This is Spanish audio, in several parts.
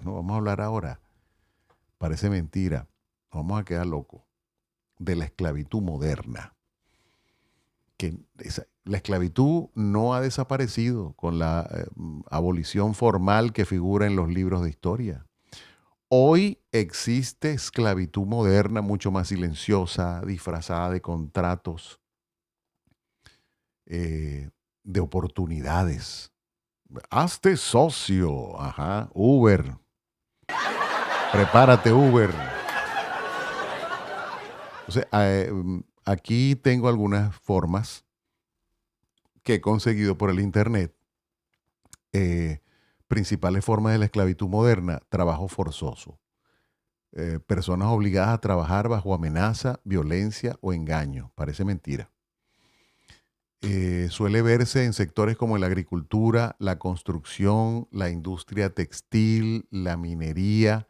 No, vamos a hablar ahora, parece mentira, vamos a quedar locos, de la esclavitud moderna. La esclavitud no ha desaparecido con la abolición formal que figura en los libros de historia. Hoy existe esclavitud moderna mucho más silenciosa, disfrazada de contratos, eh, de oportunidades. Hazte socio, ajá, Uber, prepárate Uber. O sea, aquí tengo algunas formas que he conseguido por el Internet. eh, Principales formas de la esclavitud moderna: trabajo forzoso, personas obligadas a trabajar bajo amenaza, violencia o engaño. Parece mentira. Suele verse en sectores como la agricultura, la construcción, la industria textil, la minería,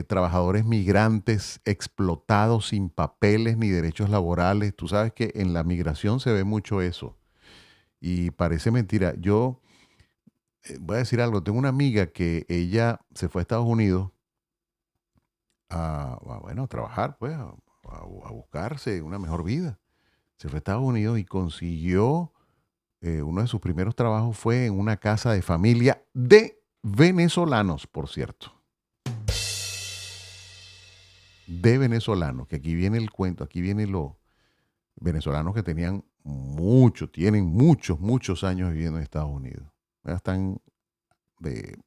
trabajadores migrantes explotados sin papeles ni derechos laborales. Tú sabes que en la migración se ve mucho eso y parece mentira. Yo voy a decir algo, tengo una amiga que ella se fue a Estados Unidos bueno, a trabajar, pues, a buscarse una mejor vida. Se fue a Estados Unidos y consiguió, uno de sus primeros trabajos fue en una casa de familia de venezolanos, por cierto, de venezolanos, que aquí viene el cuento, aquí vienen los venezolanos que tienen muchos años viviendo en Estados Unidos. Ya están de,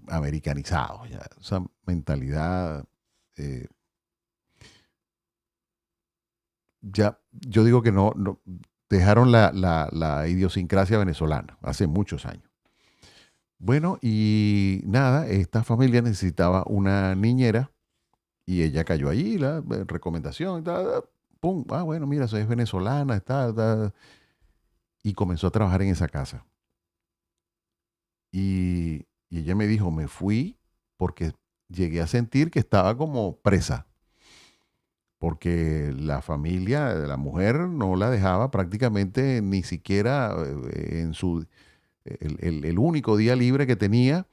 americanizados, ya, esa mentalidad, eh, ya, yo digo que no dejaron la idiosincrasia venezolana hace muchos años. Bueno, y nada, esta familia necesitaba una niñera y ella cayó allí, la recomendación, pum, bueno, mira, soy venezolana, y comenzó a trabajar en esa casa. Y ella me dijo, me fui porque llegué a sentir que estaba como presa, porque la familia de la mujer no la dejaba prácticamente ni siquiera el único día libre que tenía.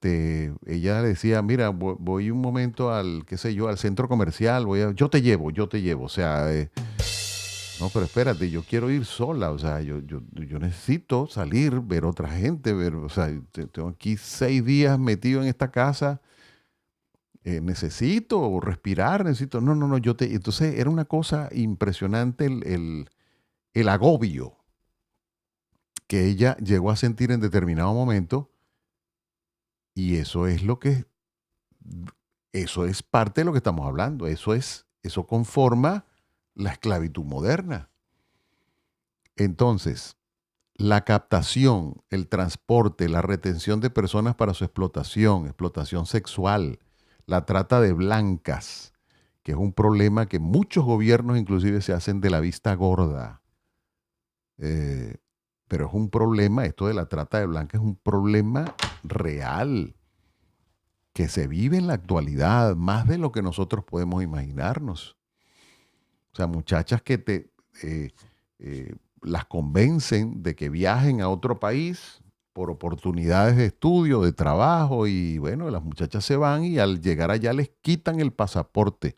Ella le decía, mira, voy un momento al, qué sé yo, al centro comercial, yo te llevo, o sea, no, pero espérate, yo quiero ir sola, o sea, yo necesito salir, ver otra gente, o sea, tengo aquí 6 días metido en esta casa, necesito respirar, no, entonces era una cosa impresionante el agobio que ella llegó a sentir en determinado momento, y eso es parte de lo que estamos hablando, eso conforma la esclavitud moderna. Entonces, la captación, el transporte, la retención de personas para su explotación, explotación sexual, la trata de blancas, que es un problema que muchos gobiernos inclusive se hacen de la vista gorda. Eh, pero es un problema, esto de la trata de blancas es un problema real que se vive en la actualidad, más de lo que nosotros podemos imaginarnos. O sea, muchachas que eh, las convencen de que viajen a otro país por oportunidades de estudio, de trabajo, y bueno, las muchachas se van y al llegar allá les quitan el pasaporte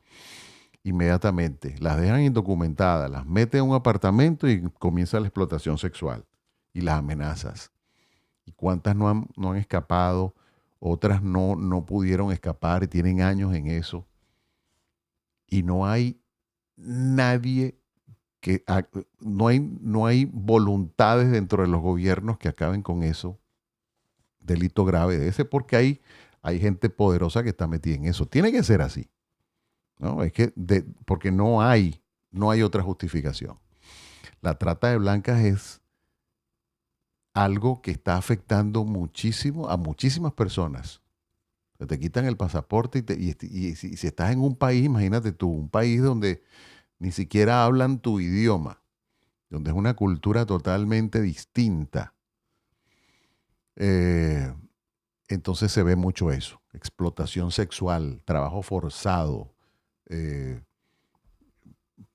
inmediatamente, las dejan indocumentadas, las meten en un apartamento y comienza la explotación sexual y las amenazas. ¿Y cuántas no han escapado? Otras no pudieron escapar y tienen años en eso. Y no hay nadie no hay voluntades dentro de los gobiernos que acaben con eso, delito grave de ese, porque hay gente poderosa que está metida en eso. Tiene que ser así, ¿no? Porque no hay otra justificación. La trata de blancas es algo que está afectando muchísimo a muchísimas personas. Te quitan el pasaporte y si estás en un país, imagínate tú, un país donde ni siquiera hablan tu idioma, donde es una cultura totalmente distinta. Eh, entonces se ve mucho eso, explotación sexual, trabajo forzado. eh,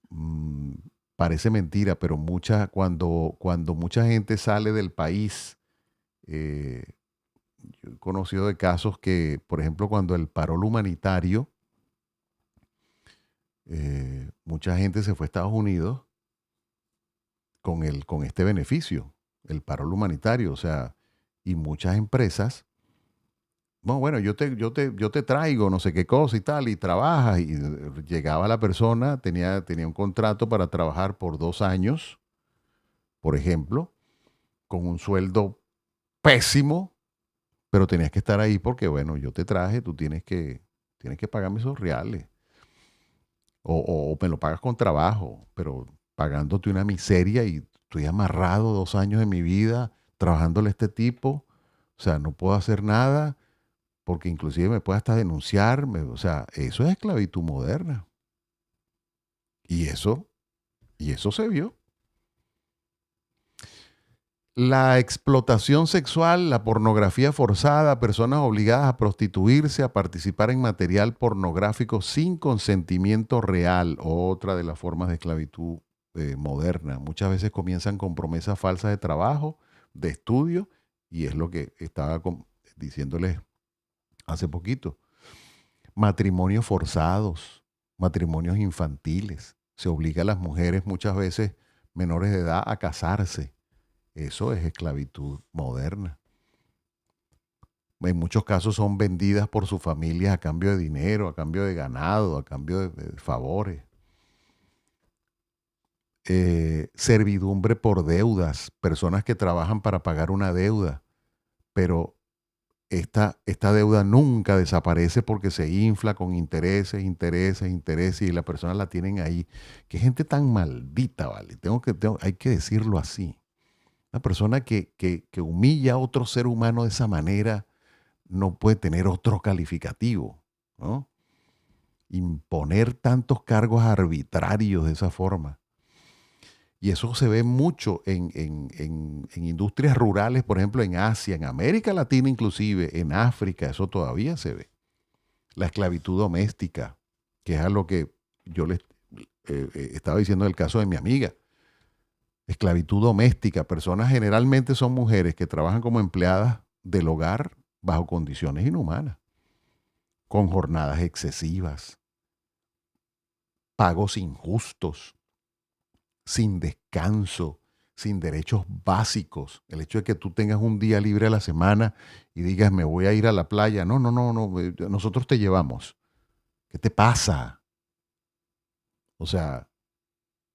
mm, Parece mentira, pero cuando mucha gente sale del país, eh, Yo he conocido de casos que, por ejemplo, cuando el parol humanitario, mucha gente se fue a Estados Unidos con este beneficio, el parol humanitario, o sea, y muchas empresas, no, bueno, yo te traigo no sé qué cosa y tal, y trabajas, y llegaba la persona, tenía un contrato para trabajar por 2 años, por ejemplo, con un sueldo pésimo, pero tenías que estar ahí porque, bueno, yo te traje, tú tienes que pagarme esos reales. O me lo pagas con trabajo, pero pagándote una miseria y estoy amarrado 2 años de mi vida trabajándole a este tipo. O sea, no puedo hacer nada porque inclusive me puede hasta denunciar. O sea, eso es esclavitud moderna. Y eso se vio. La explotación sexual, la pornografía forzada, personas obligadas a prostituirse, a participar en material pornográfico sin consentimiento real, otra de las formas de esclavitud moderna. Muchas veces comienzan con promesas falsas de trabajo, de estudio, y es lo que estaba diciéndoles hace poquito. Matrimonios forzados, matrimonios infantiles. Se obliga a las mujeres muchas veces menores de edad a casarse. Eso es esclavitud moderna. En muchos casos son vendidas por sus familias a cambio de dinero, a cambio de ganado, a cambio de favores. Servidumbre por deudas, personas que trabajan para pagar una deuda, pero esta deuda nunca desaparece porque se infla con intereses, intereses, intereses y la persona la tienen ahí. Qué gente tan maldita, ¿vale? Hay que decirlo así. Una persona que humilla a otro ser humano de esa manera no puede tener otro calificativo, ¿no? Imponer tantos cargos arbitrarios de esa forma. Y eso se ve mucho en industrias rurales, por ejemplo, en Asia, en América Latina inclusive, en África, eso todavía se ve. La esclavitud doméstica, que es a lo que yo les estaba diciendo en el caso de mi amiga. Esclavitud doméstica, personas generalmente son mujeres que trabajan como empleadas del hogar bajo condiciones inhumanas, con jornadas excesivas, pagos injustos, sin descanso, sin derechos básicos. El hecho de que tú tengas un día libre a la semana y digas, me voy a ir a la playa. No, no, no, no, nosotros te llevamos. ¿Qué te pasa? O sea,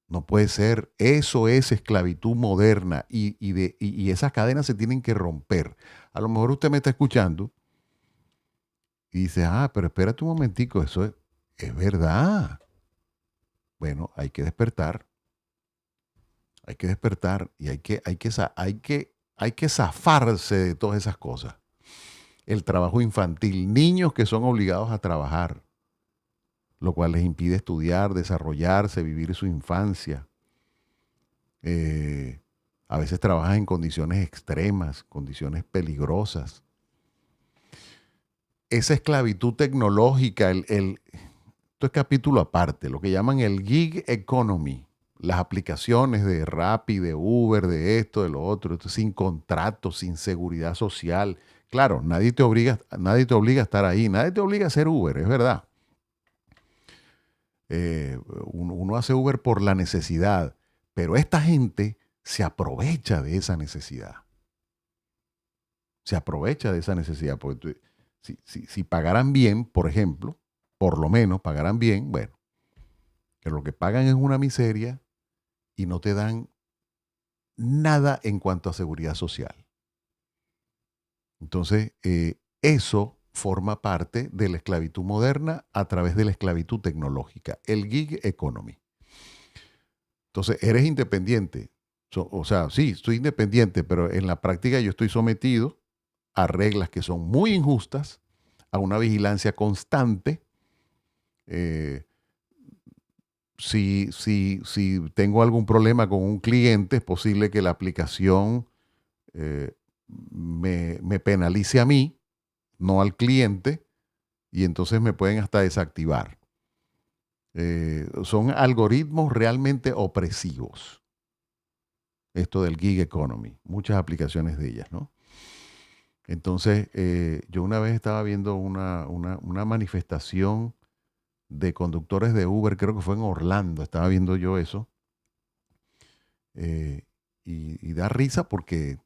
no puede ser. Eso es esclavitud moderna y esas cadenas se tienen que romper. A lo mejor usted me está escuchando y dice, pero espérate un momentico, es verdad. Bueno, hay que despertar y hay que zafarse de todas esas cosas. El trabajo infantil, niños que son obligados a trabajar, lo cual les impide estudiar, desarrollarse, vivir su infancia. A veces trabajan en condiciones extremas, condiciones peligrosas. Esa esclavitud tecnológica, esto es capítulo aparte, lo que llaman el gig economy, las aplicaciones de Rappi, de Uber, de esto, de lo otro, esto sin contrato, sin seguridad social. Claro, nadie te obliga a estar ahí, nadie te obliga a hacer Uber, es verdad. Uno hace Uber por la necesidad, pero esta gente se aprovecha de esa necesidad. Se aprovecha de esa necesidad, porque si pagaran bien, por ejemplo, por lo menos pagaran bien, bueno, pero lo que pagan es una miseria y no te dan nada en cuanto a seguridad social. Entonces, eso forma parte de la esclavitud moderna a través de la esclavitud tecnológica, el gig economy. Entonces, eres independiente. O sea, sí, estoy independiente, pero en la práctica yo estoy sometido a reglas que son muy injustas, a una vigilancia constante. Si tengo algún problema con un cliente, es posible que la aplicación me penalice a mí, no al cliente, y entonces me pueden hasta desactivar. Son algoritmos realmente opresivos. Esto del gig economy, muchas aplicaciones de ellas, ¿no? Entonces, yo una vez estaba viendo una manifestación de conductores de Uber, creo que fue en Orlando, estaba viendo yo eso, eh, y da risa porque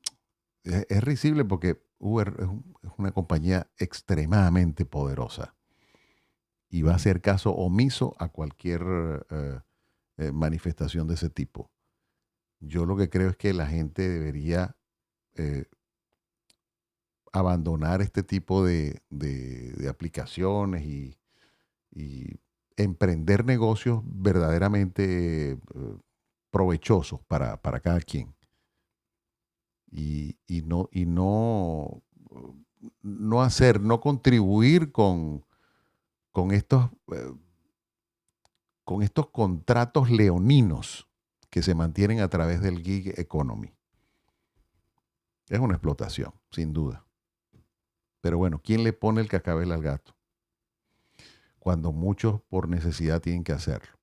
es risible porque Uber es una compañía extremadamente poderosa y va a hacer caso omiso a cualquier manifestación de ese tipo. Yo lo que creo es que la gente debería eh, abandonar este tipo de aplicaciones y emprender negocios verdaderamente provechosos para cada quien. No hacer, no contribuir con estos, con estos contratos leoninos que se mantienen a través del gig economy. Es una explotación, sin duda. Pero bueno, ¿quién le pone el cascabel al gato? Cuando muchos por necesidad tienen que hacerlo.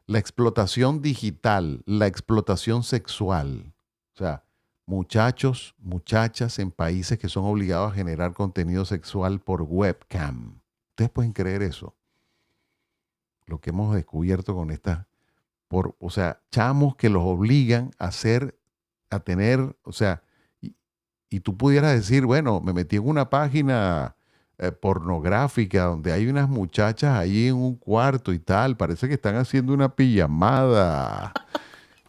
La explotación digital, la explotación sexual. O sea, muchachos, muchachas en países que son obligados a generar contenido sexual por webcam. ¿Ustedes pueden creer eso? Lo que hemos descubierto con estas, o sea, chamos que los obligan a hacer, a tener, o sea, y tú pudieras decir, bueno, me metí en una página pornográfica donde hay unas muchachas ahí en un cuarto y tal, parece que están haciendo una pijamada.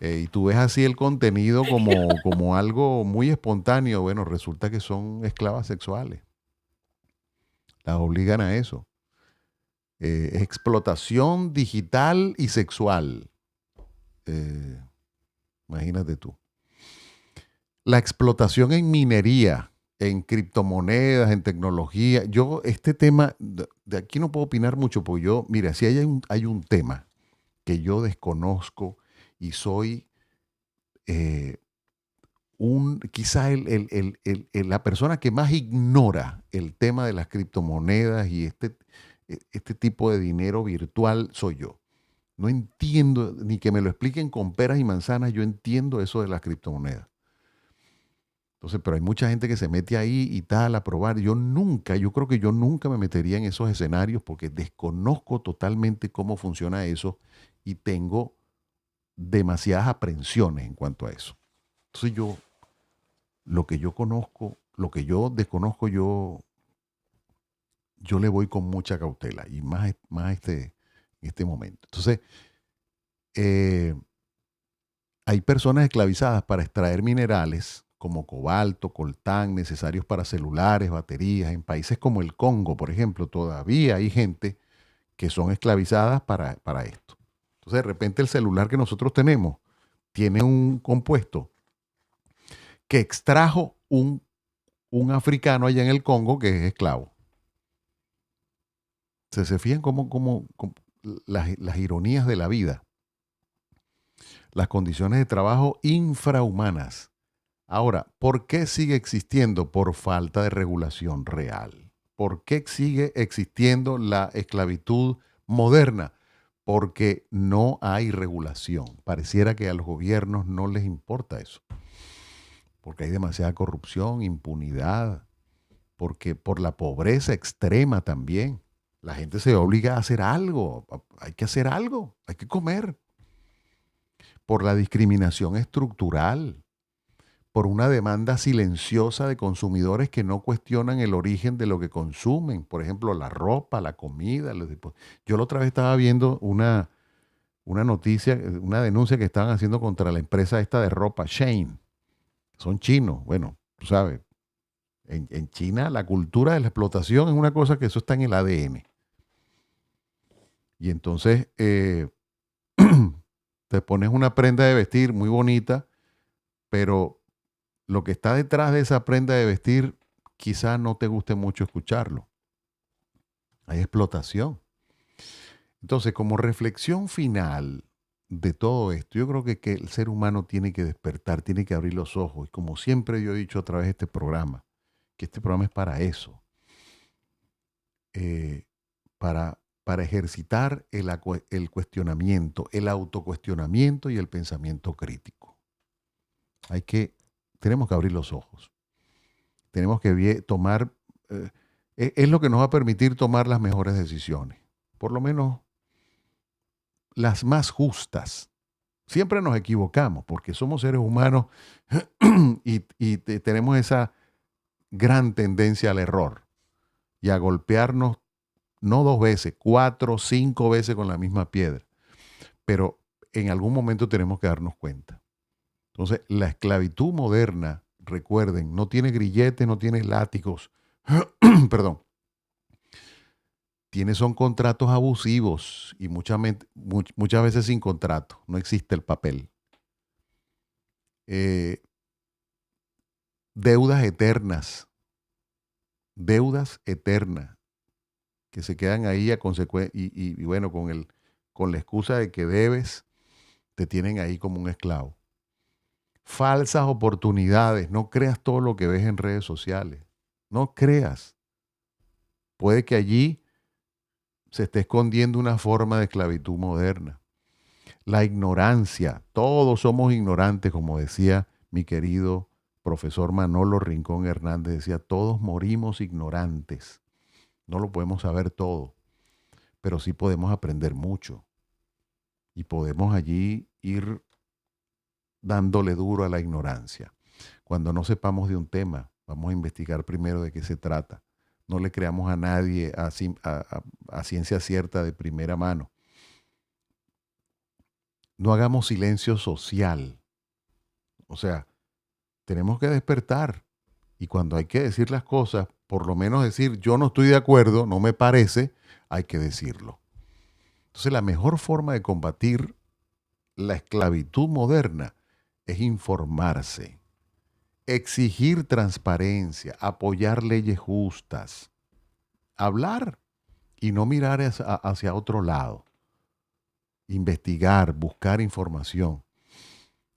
Y tú ves así el contenido como algo muy espontáneo. Bueno, resulta que son esclavas sexuales. Las obligan a eso. Explotación digital y sexual. Eh, imagínate tú. La explotación en minería, en criptomonedas, en tecnología. Yo, este tema, de aquí no puedo opinar mucho, porque yo, mira, si hay un tema que yo desconozco y soy eh, quizá la persona que más ignora el tema de las criptomonedas y este tipo de dinero virtual soy yo. No entiendo, ni que me lo expliquen con peras y manzanas, yo entiendo eso de las criptomonedas. Entonces, pero hay mucha gente que se mete ahí y tal a probar. Yo creo que yo nunca me metería en esos escenarios porque desconozco totalmente cómo funciona eso y tengo demasiadas aprensiones en cuanto a eso. Entonces lo que yo conozco, lo que yo desconozco, yo le voy con mucha cautela y más en este momento. Entonces, eh, hay personas esclavizadas para extraer minerales como cobalto, coltán, necesarios para celulares, baterías. En países como el Congo, por ejemplo, todavía hay gente que son esclavizadas para esto. Entonces, de repente el celular que nosotros tenemos tiene un compuesto que extrajo un africano allá en el Congo que es esclavo. Se fijan cómo las ironías de la vida, las condiciones de trabajo infrahumanas. Ahora, ¿por qué sigue existiendo? Por falta de regulación real. ¿Por qué sigue existiendo la esclavitud moderna? Porque no hay regulación. Pareciera que a los gobiernos no les importa eso. Porque hay demasiada corrupción, impunidad, porque por la pobreza extrema también. La gente se obliga a hacer algo. Hay que hacer algo. Hay que comer. Por la discriminación estructural, por una demanda silenciosa de consumidores que no cuestionan el origen de lo que consumen. Por ejemplo, la ropa, la comida. Yo la otra vez estaba viendo una noticia, una denuncia que estaban haciendo contra la empresa esta de ropa, Shein. Son chinos. Bueno, tú sabes, en China la cultura de la explotación es una cosa que eso está en el ADN. Y entonces te pones una prenda de vestir muy bonita, pero lo que está detrás de esa prenda de vestir quizá no te guste mucho escucharlo. Hay explotación. Entonces, como reflexión final de todo esto, yo creo que el ser humano tiene que despertar, tiene que abrir los ojos. Y como siempre yo he dicho a través de este programa, que este programa es para eso, eh, para ejercitar el cuestionamiento, el autocuestionamiento y el pensamiento crítico. Tenemos que abrir los ojos. tenemos que tomar, es lo que nos va a permitir tomar las mejores decisiones, por lo menos las más justas. Siempre nos equivocamos porque somos seres humanos y tenemos esa gran tendencia al error y a golpearnos no 2 veces, 4, 5 veces con la misma piedra. Pero en algún momento tenemos que darnos cuenta. Entonces, la esclavitud moderna, recuerden, no tiene grilletes, no tiene látigos, perdón, son contratos abusivos y muchas veces sin contrato, no existe el papel. Deudas eternas, que se quedan ahí a consecuencia, y bueno, con la excusa de que debes, te tienen ahí como un esclavo. Falsas oportunidades, no creas todo lo que ves en redes sociales, no creas. Puede que allí se esté escondiendo una forma de esclavitud moderna. La ignorancia, todos somos ignorantes, como decía mi querido profesor Manolo Rincón Hernández, decía, todos morimos ignorantes. No lo podemos saber todo, pero sí podemos aprender mucho. Y podemos allí ir dándole duro a la ignorancia. Cuando no sepamos de un tema, vamos a investigar primero de qué se trata. No le creamos a nadie a ciencia cierta de primera mano. No hagamos silencio social. O sea, tenemos que despertar. Y cuando hay que decir las cosas, por lo menos decir, yo no estoy de acuerdo, no me parece, hay que decirlo. Entonces, la mejor forma de combatir la esclavitud moderna es informarse, exigir transparencia, apoyar leyes justas, hablar y no mirar hacia otro lado, investigar, buscar información.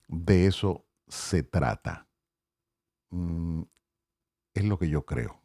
De eso se trata. Es lo que yo creo.